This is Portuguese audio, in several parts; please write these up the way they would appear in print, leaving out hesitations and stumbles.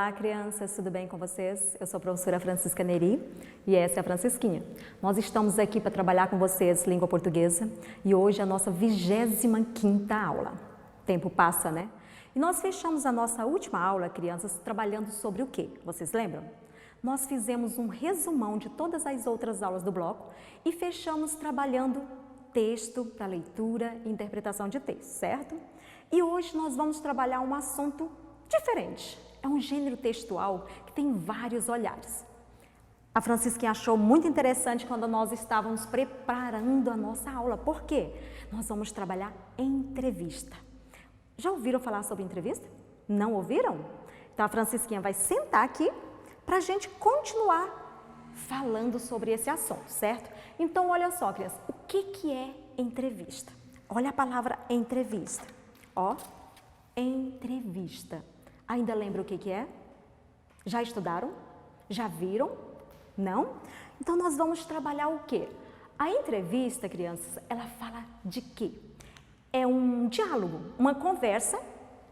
Olá, crianças, tudo bem com vocês? Eu sou a professora Francisca Neri e essa é a Francisquinha. Nós estamos aqui para trabalhar com vocês língua portuguesa e hoje é a nossa 25ª aula. O tempo passa, né? E nós fechamos a nossa última aula, crianças, trabalhando sobre o quê? Vocês lembram? Nós fizemos um resumão de todas as outras aulas do bloco e fechamos trabalhando texto para leitura e interpretação de texto, certo? E hoje nós vamos trabalhar um assunto diferente. É um gênero textual que tem vários olhares. A Francisquinha achou muito interessante quando nós estávamos preparando a nossa aula. Por quê? Nós vamos trabalhar entrevista. Já ouviram falar sobre entrevista? Não ouviram? Então a Francisquinha vai sentar aqui para a gente continuar falando sobre esse assunto, certo? Então olha só, crianças, o que é entrevista? Olha a palavra entrevista. Ó, entrevista. Ainda lembra o que é? Já estudaram? Já viram? Não? Então nós vamos trabalhar o quê? A entrevista, crianças, ela fala de quê? É um diálogo, uma conversa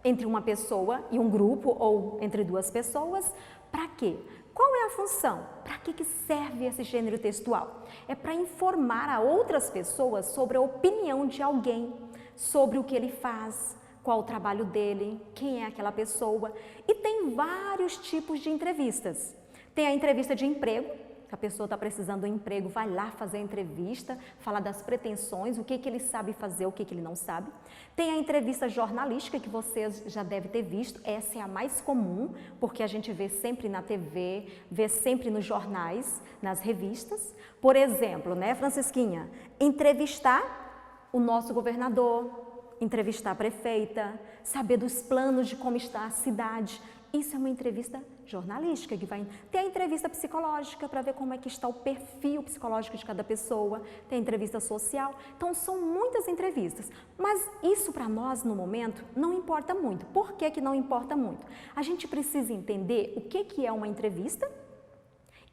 entre uma pessoa e um grupo ou entre duas pessoas. Para quê? Qual é a função? Para que serve esse gênero textual? É para informar a outras pessoas sobre a opinião de alguém, sobre o que ele faz, qual o trabalho dele, quem é aquela pessoa. E tem vários tipos de entrevistas. Tem a entrevista de emprego, que a pessoa está precisando de um emprego, vai lá fazer a entrevista, falar das pretensões, o que ele sabe fazer, o que ele não sabe. Tem a entrevista jornalística, que vocês já devem ter visto, essa é a mais comum, porque a gente vê sempre na TV, vê sempre nos jornais, nas revistas. Por exemplo, né, Francisquinha, entrevistar o nosso governador, entrevistar a prefeita, saber dos planos de como está a cidade. Isso é uma entrevista jornalística que vai ter a entrevista psicológica para ver como é que está o perfil psicológico de cada pessoa, tem a entrevista social. Então são muitas entrevistas, mas isso para nós no momento não importa muito. Por que não importa muito? A gente precisa entender o que é uma entrevista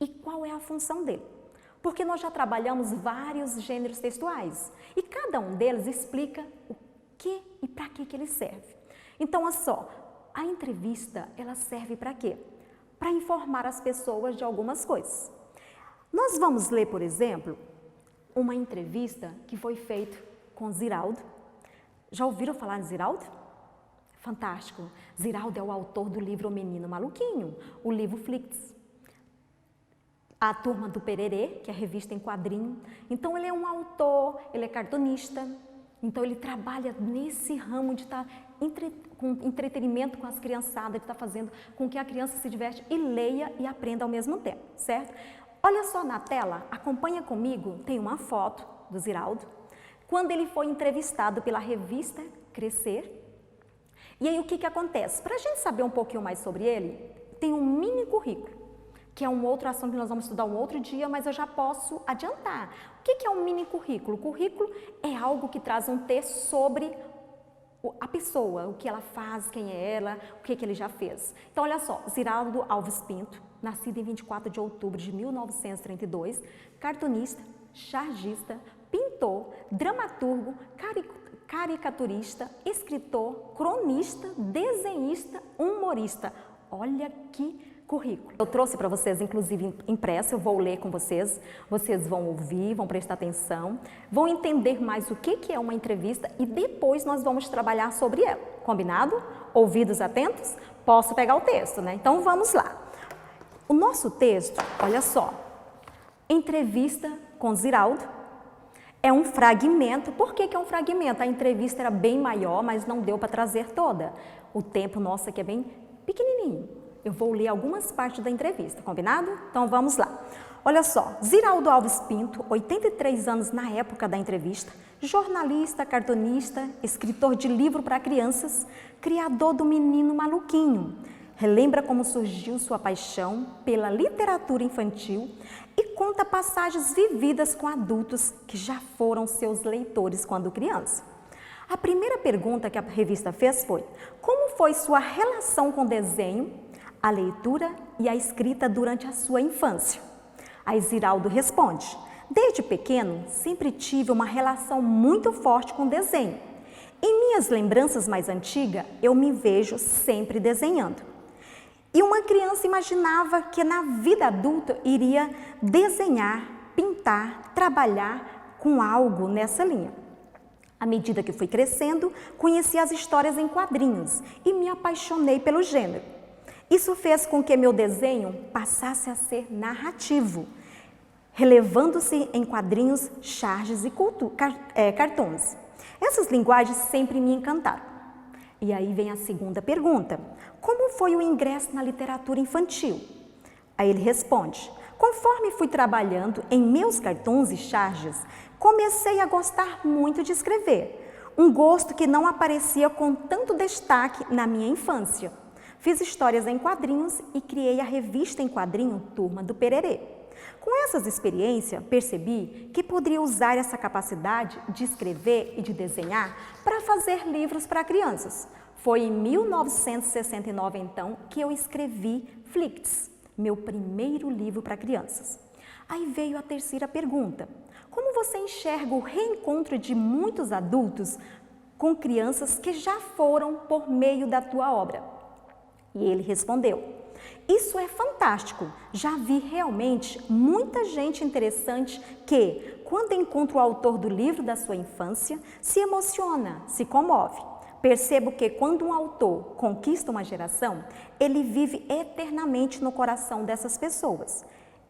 e qual é a função dele. Porque nós já trabalhamos vários gêneros textuais e cada um deles explica o que e para que ele serve. Então, olha só, a entrevista, ela serve para quê? Para informar as pessoas de algumas coisas. Nós vamos ler, por exemplo, uma entrevista que foi feita com Ziraldo. Já ouviram falar de Ziraldo? Fantástico! Ziraldo é o autor do livro O Menino Maluquinho, o livro Flix. A Turma do Pererê, que é a revista em quadrinho. Então, ele é um autor, ele é cartunista. Então, ele trabalha nesse ramo de estar com entretenimento com as criançadas, de estar fazendo com que a criança se diverte e leia e aprenda ao mesmo tempo, certo? Olha só na tela, acompanha comigo, tem uma foto do Ziraldo, quando ele foi entrevistado pela revista Crescer. E aí, o que acontece? Para a gente saber um pouquinho mais sobre ele, tem um mini currículo, que é um outro assunto que nós vamos estudar um outro dia, mas eu já posso adiantar. O que é um mini currículo? O currículo é algo que traz um texto sobre a pessoa, o que ela faz, quem é ela, o que ele já fez. Então, olha só, Ziraldo Alves Pinto, nascido em 24 de outubro de 1932, cartunista, chargista, pintor, dramaturgo, caricaturista, escritor, cronista, desenhista, humorista. Olha que currículo. Eu trouxe para vocês, inclusive, impresso, eu vou ler com vocês, vocês vão ouvir, vão prestar atenção, vão entender mais o que é uma entrevista e depois nós vamos trabalhar sobre ela. Combinado? Ouvidos atentos? Posso pegar o texto, né? Então, vamos lá. O nosso texto, olha só, entrevista com Ziraldo, é um fragmento. Por que é um fragmento? A entrevista era bem maior, mas não deu para trazer toda. O tempo nosso aqui é bem pequenininho. Eu vou ler algumas partes da entrevista, combinado? Então, vamos lá. Olha só, Ziraldo Alves Pinto, 83 anos na época da entrevista, jornalista, cartunista, escritor de livro para crianças, criador do Menino Maluquinho. Relembra como surgiu sua paixão pela literatura infantil e conta passagens vividas com adultos que já foram seus leitores quando criança. A primeira pergunta que a revista fez foi: como foi sua relação com o desenho, a leitura e a escrita durante a sua infância? Aí Ziraldo responde: desde pequeno, sempre tive uma relação muito forte com o desenho. Em minhas lembranças mais antigas, eu me vejo sempre desenhando. E uma criança imaginava que na vida adulta iria desenhar, pintar, trabalhar com algo nessa linha. À medida que fui crescendo, conheci as histórias em quadrinhos e me apaixonei pelo gênero. Isso fez com que meu desenho passasse a ser narrativo, relevando-se em quadrinhos, charges e cartoons. Essas linguagens sempre me encantaram. E aí vem a segunda pergunta: como foi o ingresso na literatura infantil? Aí ele responde: conforme fui trabalhando em meus cartoons e charges, comecei a gostar muito de escrever, um gosto que não aparecia com tanto destaque na minha infância. Fiz histórias em quadrinhos e criei a revista em quadrinho Turma do Pererê. Com essas experiências, percebi que poderia usar essa capacidade de escrever e de desenhar para fazer livros para crianças. Foi em 1969, então, que eu escrevi Flicts, meu primeiro livro para crianças. Aí veio a terceira pergunta: como você enxerga o reencontro de muitos adultos com crianças que já foram por meio da tua obra? E ele respondeu: isso é fantástico, já vi realmente muita gente interessante que, quando encontra o autor do livro da sua infância, se emociona, se comove. Percebo que quando um autor conquista uma geração, ele vive eternamente no coração dessas pessoas.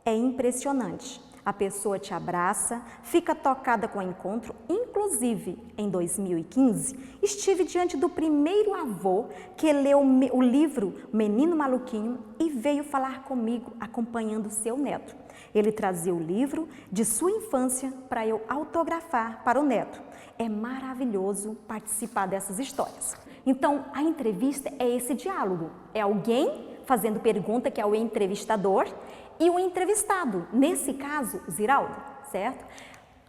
É impressionante. A pessoa te abraça, fica tocada com o encontro. Inclusive, em 2015, estive diante do primeiro avô que leu o livro Menino Maluquinho e veio falar comigo acompanhando seu neto. Ele trazia o livro de sua infância para eu autografar para o neto. É maravilhoso participar dessas histórias. Então, a entrevista é esse diálogo. É alguém fazendo pergunta, que é o entrevistador, e o entrevistado, nesse caso, Ziraldo, certo?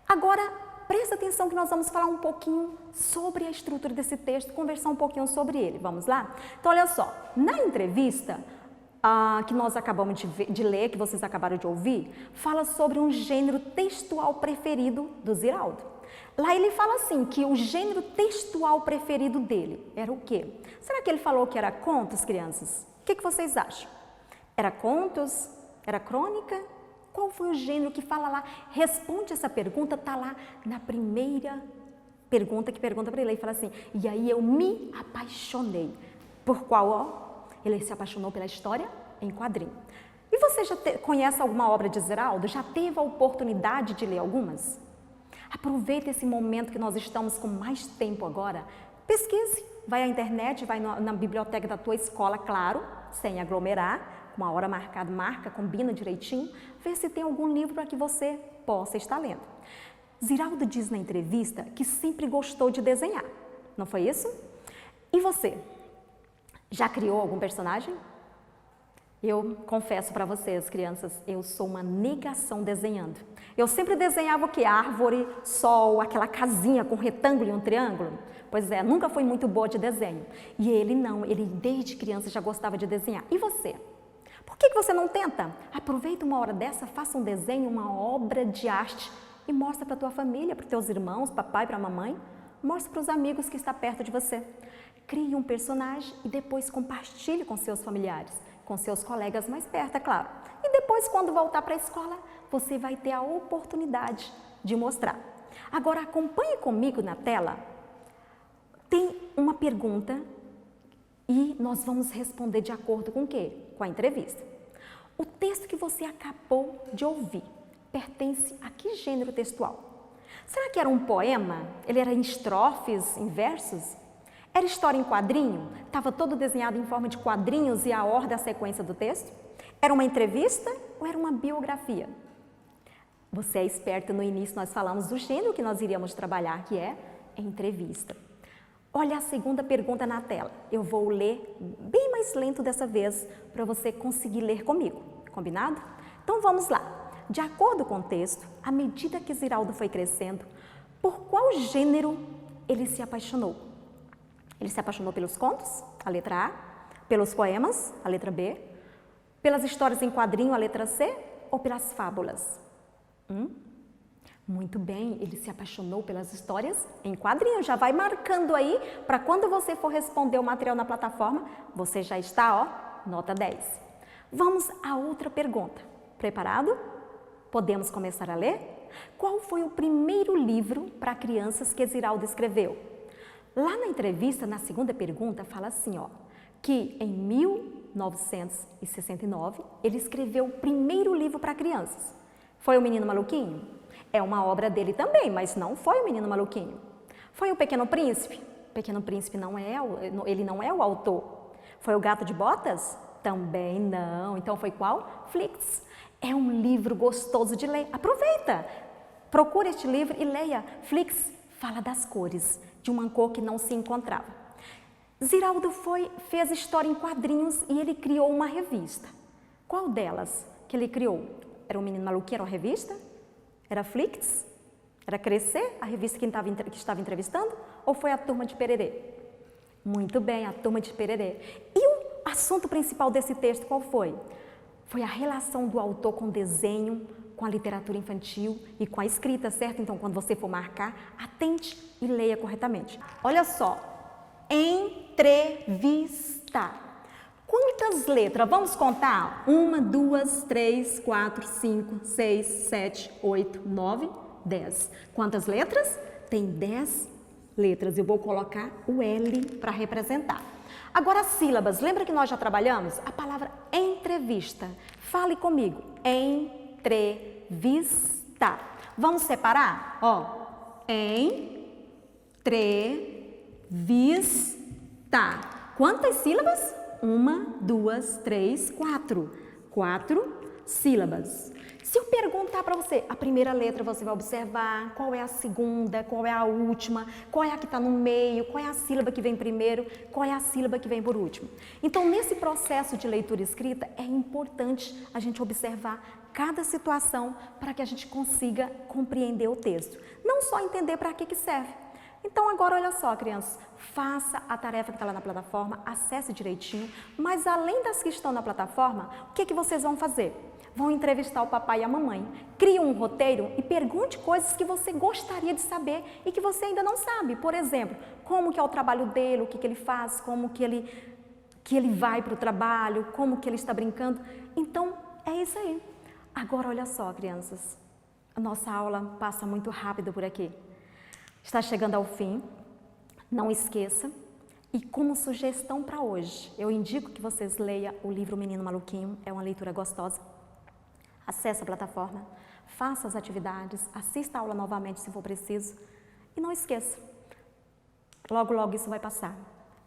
Agora, presta atenção que nós vamos falar um pouquinho sobre a estrutura desse texto, conversar um pouquinho sobre ele. Vamos lá? Então, olha só, na entrevista que nós acabamos de ler, que vocês acabaram de ouvir, fala sobre um gênero textual preferido do Ziraldo. Lá ele fala assim, que o gênero textual preferido dele era o quê? Será que ele falou que era contos, crianças? O que vocês acham? Era contos? Era crônica? Qual foi o gênero que fala lá? Responde essa pergunta, está lá na primeira pergunta que pergunta para ele. Ele fala assim: e aí eu me apaixonei. Por qual? Ó, ele se apaixonou pela história em quadrinho. E você já conhece alguma obra de Ziraldo? Já teve a oportunidade de ler algumas? Aproveita esse momento que nós estamos com mais tempo agora. Pesquise, vai à internet, vai na biblioteca da tua escola, claro, sem aglomerar. Uma hora marcada, marca, combina direitinho, vê se tem algum livro para que você possa estar lendo. Ziraldo diz na entrevista que sempre gostou de desenhar, não foi isso? E você? Já criou algum personagem? Eu confesso para vocês, crianças, eu sou uma negação desenhando. Eu sempre desenhava o quê? Árvore, sol, aquela casinha com retângulo e um triângulo. Pois é, nunca fui muito boa de desenho. E ele não, ele desde criança já gostava de desenhar. E você? Por que você não tenta? Aproveita uma hora dessa, faça um desenho, uma obra de arte e mostra para a tua família, para os teus irmãos, papai, para a mamãe. Mostra para os amigos que está perto de você. Crie um personagem e depois compartilhe com seus familiares, com seus colegas mais perto, é claro. E depois, quando voltar para a escola, você vai ter a oportunidade de mostrar. Agora, acompanhe comigo na tela. Tem uma pergunta e nós vamos responder de acordo com o quê? Com a entrevista. O texto que você acabou de ouvir pertence a que gênero textual? Será que era um poema? Ele era em estrofes, em versos? Era história em quadrinho? Estava todo desenhado em forma de quadrinhos e a ordem, a sequência do texto? Era uma entrevista ou era uma biografia? Você é esperta, no início nós falamos do gênero que nós iríamos trabalhar, que é entrevista. Olha a segunda pergunta na tela. Eu vou ler bem mais lento dessa vez, para você conseguir ler comigo. Combinado? Então vamos lá. De acordo com o texto, à medida que Ziraldo foi crescendo, por qual gênero ele se apaixonou? Ele se apaixonou pelos contos, a letra A, pelos poemas, a letra B, pelas histórias em quadrinho, a letra C, ou pelas fábulas? Muito bem, ele se apaixonou pelas histórias em quadrinho. Já vai marcando aí, para quando você for responder o material na plataforma, você já está, ó, Nota 10. Vamos à outra pergunta. Preparado? Podemos começar a ler? Qual foi o primeiro livro para crianças que Ziraldo escreveu? Lá na entrevista, na segunda pergunta, fala assim, ó, que em 1969 ele escreveu o primeiro livro para crianças. Foi o Menino Maluquinho? É uma obra dele também, mas não foi o Menino Maluquinho. Foi o Pequeno Príncipe? O Pequeno Príncipe ele não é o autor. Foi o Gato de Botas? Também não. Então foi qual? Flix. É um livro gostoso de ler. Aproveita! Procure este livro e leia. Flix fala das cores, de uma cor que não se encontrava. Ziraldo fez história em quadrinhos e ele criou uma revista. Qual delas que ele criou? Era o Menino Maluquinho, era uma revista? Era Flix? Era Crescer, a revista que estava entrevistando? Ou foi a Turma de Pererê? Muito bem, a Turma de Pererê. E o assunto principal desse texto qual foi? Foi a relação do autor com o desenho, com a literatura infantil e com a escrita, certo? Então, quando você for marcar, atente e leia corretamente. Olha só, entrevista. Quantas letras? Vamos contar? 1, 2, 3, 4, 5, 6, 7, 8, 9, 10. Quantas letras? Tem 10 letras. Eu vou colocar o L para representar. Agora, as sílabas. Lembra que nós já trabalhamos? A palavra entrevista. Fale comigo. Entrevista. Vamos separar? Ó, entrevista. Quantas sílabas? 1, 2, 3, 4. 4 sílabas. Se eu perguntar para você, a primeira letra você vai observar, qual é a segunda, qual é a última, qual é a que está no meio, qual é a sílaba que vem primeiro, qual é a sílaba que vem por último. Então, nesse processo de leitura e escrita, é importante a gente observar cada situação para que a gente consiga compreender o texto. Não só entender para que serve. Então, agora, olha só, crianças, faça a tarefa que está lá na plataforma, acesse direitinho, mas além das que estão na plataforma, o que vocês vão fazer? Vão entrevistar o papai e a mamãe, crie um roteiro e pergunte coisas que você gostaria de saber e que você ainda não sabe. Por exemplo, como que é o trabalho dele, o que ele faz, como que ele vai para o trabalho, como que ele está brincando. Então, é isso aí. Agora, olha só, crianças, a nossa aula passa muito rápido por aqui. Está chegando ao fim, não esqueça. E como sugestão para hoje, eu indico que vocês leiam o livro Menino Maluquinho, é uma leitura gostosa. Acesse a plataforma, faça as atividades, assista a aula novamente se for preciso. E não esqueça, logo, logo isso vai passar.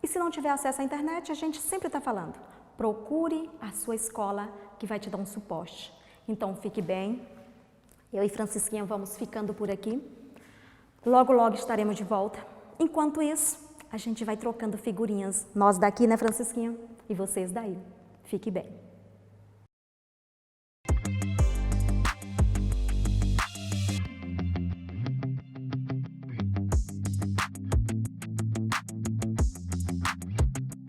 E se não tiver acesso à internet, a gente sempre está falando, procure a sua escola que vai te dar um suporte. Então, fique bem. Eu e Francisquinha vamos ficando por aqui. Logo, logo estaremos de volta. Enquanto isso, a gente vai trocando figurinhas. Nós daqui, né, Francisquinha? E vocês daí. Fique bem.